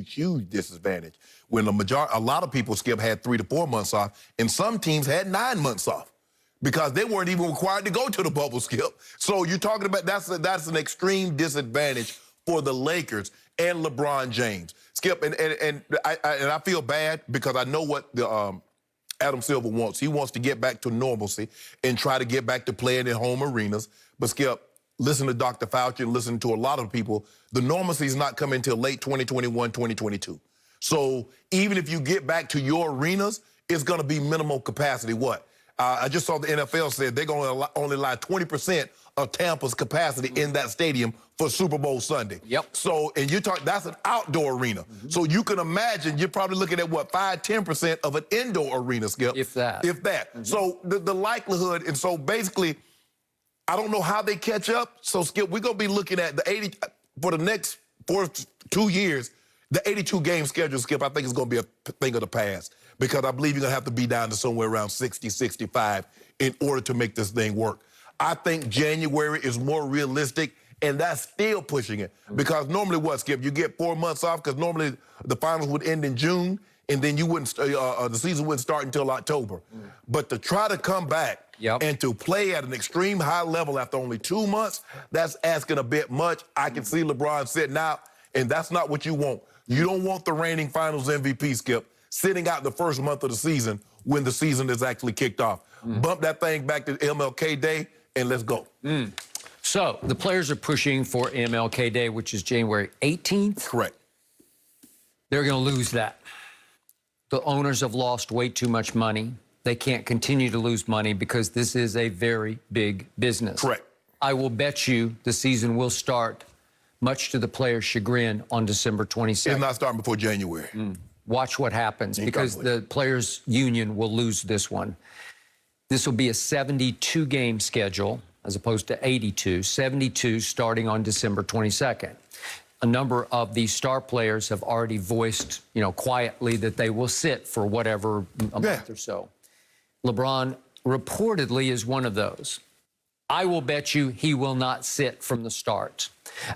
huge disadvantage. When a lot of people, Skip, had 3 to 4 months off, and some teams had 9 months off because they weren't even required to go to the bubble, Skip. So you're talking about that's an extreme disadvantage for the Lakers and LeBron James. Skip, and I feel bad because I know what the Adam Silver wants. He wants to get back to normalcy and try to get back to playing in home arenas. But Skip, listen to Dr. Fauci and listen to a lot of people. The normalcy is not coming until late 2021, 2022. So even if you get back to your arenas, it's going to be minimal capacity. What? I just saw the NFL said they're going to only allow 20% of Tampa's capacity in that stadium for Super Bowl Sunday. Yep. So, and you talk, that's an outdoor arena. So you can imagine you're probably looking at what, 5-10% of an indoor arena, Skip. If that. If that. So the likelihood, and so basically, I don't know how they catch up. So Skip, we're gonna be looking at the 80 for the next 2 years. The 82-game schedule, Skip, I think is going to be a thing of the past because I believe you're going to have to be down to somewhere around 60, 65 in order to make this thing work. I think January is more realistic, and that's still pushing it because normally what, Skip? You get 4 months off because normally the finals would end in June, and then you wouldn't. The season wouldn't start until October. But to try to come back and to play at an extreme high level after only 2 months, that's asking a bit much. I can see LeBron sitting out, and that's not what you want. You don't want the reigning finals MVP, Skip, sitting out the first month of the season when the season is actually kicked off. Bump that thing back to MLK Day, and let's go. So the players are pushing for MLK Day, which is January 18th. Correct. They're going to lose that. The owners have lost way too much money. They can't continue to lose money because this is a very big business. Correct. I will bet you the season will start, much to the players' chagrin, on December 22nd. It's not starting before January. Watch what happens because the players' union will lose this one. This will be a 72-game schedule as opposed to 82. 72 starting on December 22nd. A number of the star players have already voiced, quietly that they will sit for whatever a month or so. LeBron reportedly is one of those. I will bet you he will not sit from the start.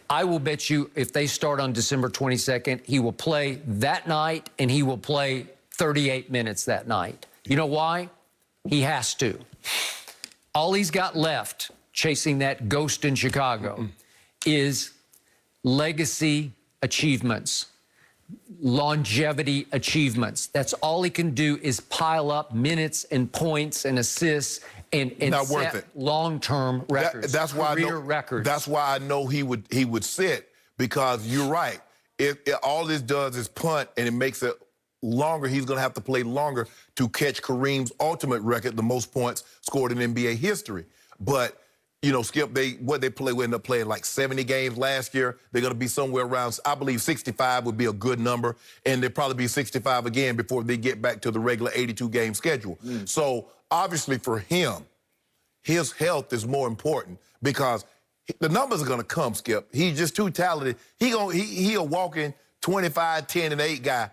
I will bet you if they start on December 22nd, he will play that night and he will play 38 minutes that night. You know why? He has to. All he's got left, chasing that ghost in Chicago, is legacy achievements, longevity achievements. That's all he can do is pile up minutes and points and assists and not set worth it. Long-term records, that's why career records. That's why I know he would sit because you're right. All this does is punt, and it makes it longer. He's going to have to play longer to catch Kareem's ultimate record, the most points scored in NBA history. But Skip, they end up playing like 70 games last year. They're going to be somewhere around, I believe 65 would be a good number, and they'll probably be 65 again before they get back to the regular 82-game schedule. So obviously for him, his health is more important because the numbers are going to come, Skip. He's just too talented. He a walking 25, 10, and 8 guy,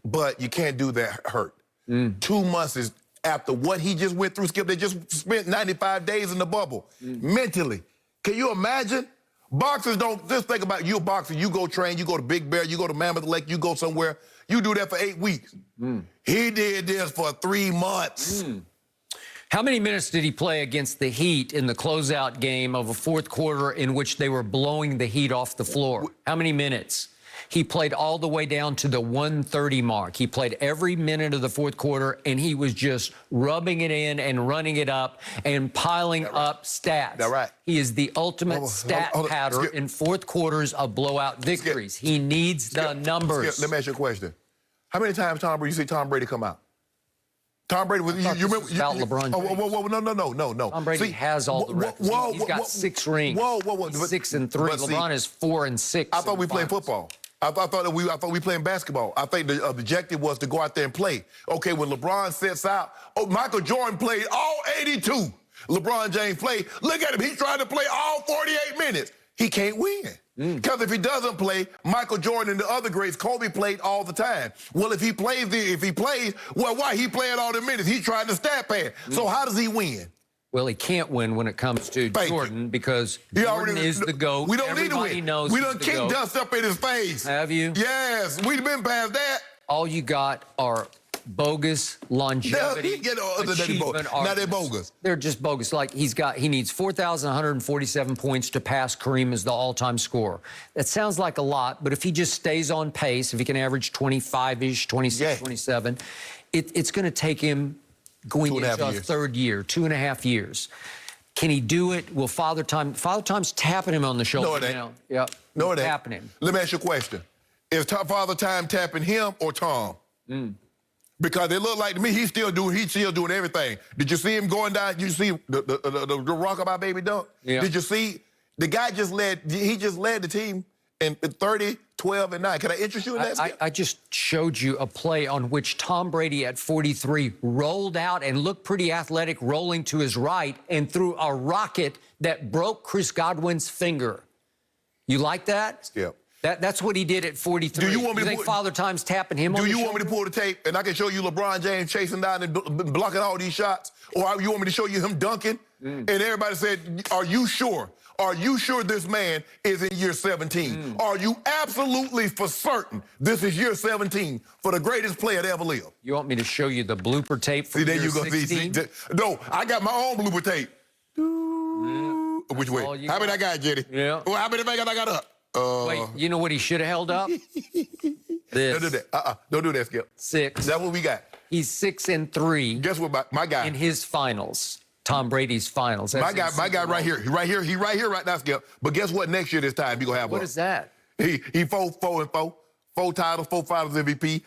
but you can't do that hurt. 2 months is after what he just went through, Skip. They just spent 95 days in the bubble. Mentally, can you imagine? Boxers don't, just think about you a boxer. You go train, you go to Big Bear, you go to Mammoth Lake, you go somewhere. You do that for 8 weeks. He did this for 3 months. How many minutes did he play against the Heat in the closeout game of a fourth quarter in which they were blowing the Heat off the floor? How many minutes? He played all the way down to the 1:30 mark. He played every minute of the fourth quarter, and he was just rubbing it in and running it up and piling up stats. That's right. He is the ultimate stat patter in fourth quarters of blowout victories. He needs the numbers. Let me ask you a question. How many times, Tom Brady, you see Tom Brady come out? Tom Brady was, you remember? About LeBron James. No. Tom Brady has all the records. He's got 6 rings. He's 6 and 3. LeBron is 4 and 6. I thought we played football. I thought we playing basketball. I think the objective was to go out there and play. Okay, when LeBron sets out, Michael Jordan played all 82. LeBron James played. Look at him. He's trying to play all 48 minutes. He can't win. Because if he doesn't play, Michael Jordan and the other greats, Kobe played all the time. Well, if he plays, well, why he playing all the minutes? He's trying to stat pad. So how does he win? Well, he can't win when it comes to Thank Jordan you. because He Jordan already, is the GOAT. We don't Everybody need to win. knows We he's done the kicked GOAT. dust up in his face. Have you? Yes, we've been past that. All you got are bogus longevity. Now achievement they're arguments. bogus. They're just bogus. Like he needs 4,147 points to pass Kareem as the all-time scorer. That sounds like a lot, but if he just stays on pace, if he can average 25-ish, 26, 27, it's going to take him going into a third year, 2.5 years. Can he do it? Will Father Time's tapping him on the shoulder No, it ain't. now. Yeah, No, it ain't. tapping him. Let me ask you a question. Is Father Time tapping him or Tom? Because it looked like to me he's still doing everything. Did you see him going down? You see the Rockabye Baby dunk? Yeah. Did you see the guy just led the team in 30, 12, and 9. Can I interest you in that? I just showed you a play on which Tom Brady at 43 rolled out and looked pretty athletic, rolling to his right and threw a rocket that broke Chris Godwin's finger. You like that? Skip. That's what he did at 43. Do you want me to think Father Time's tapping him on the Do you shoulder? want me to pull the tape and I can show you LeBron James chasing down and blocking all these shots? Or you want me to show you him dunking? And everybody said, are you sure? Are you sure this man is in year 17? Are you absolutely for certain this is year 17 for the greatest player to ever live? You want me to show you the blooper tape from There year you go. 16? No, I got my own blooper tape. Which way? How many I got, Jenny? Yeah. Well, how many I got up? Wait, you know what he should have held up? This. Don't do that. Don't do that, Skip. 6. That's what we got. He's 6-3 Guess what, my guy? in his finals. Tom Brady's finals. My guy right here. He right here right now, Skip. But guess what? Next year this time he gonna have What is that? He 4-4. 4 titles, 4 finals MVP,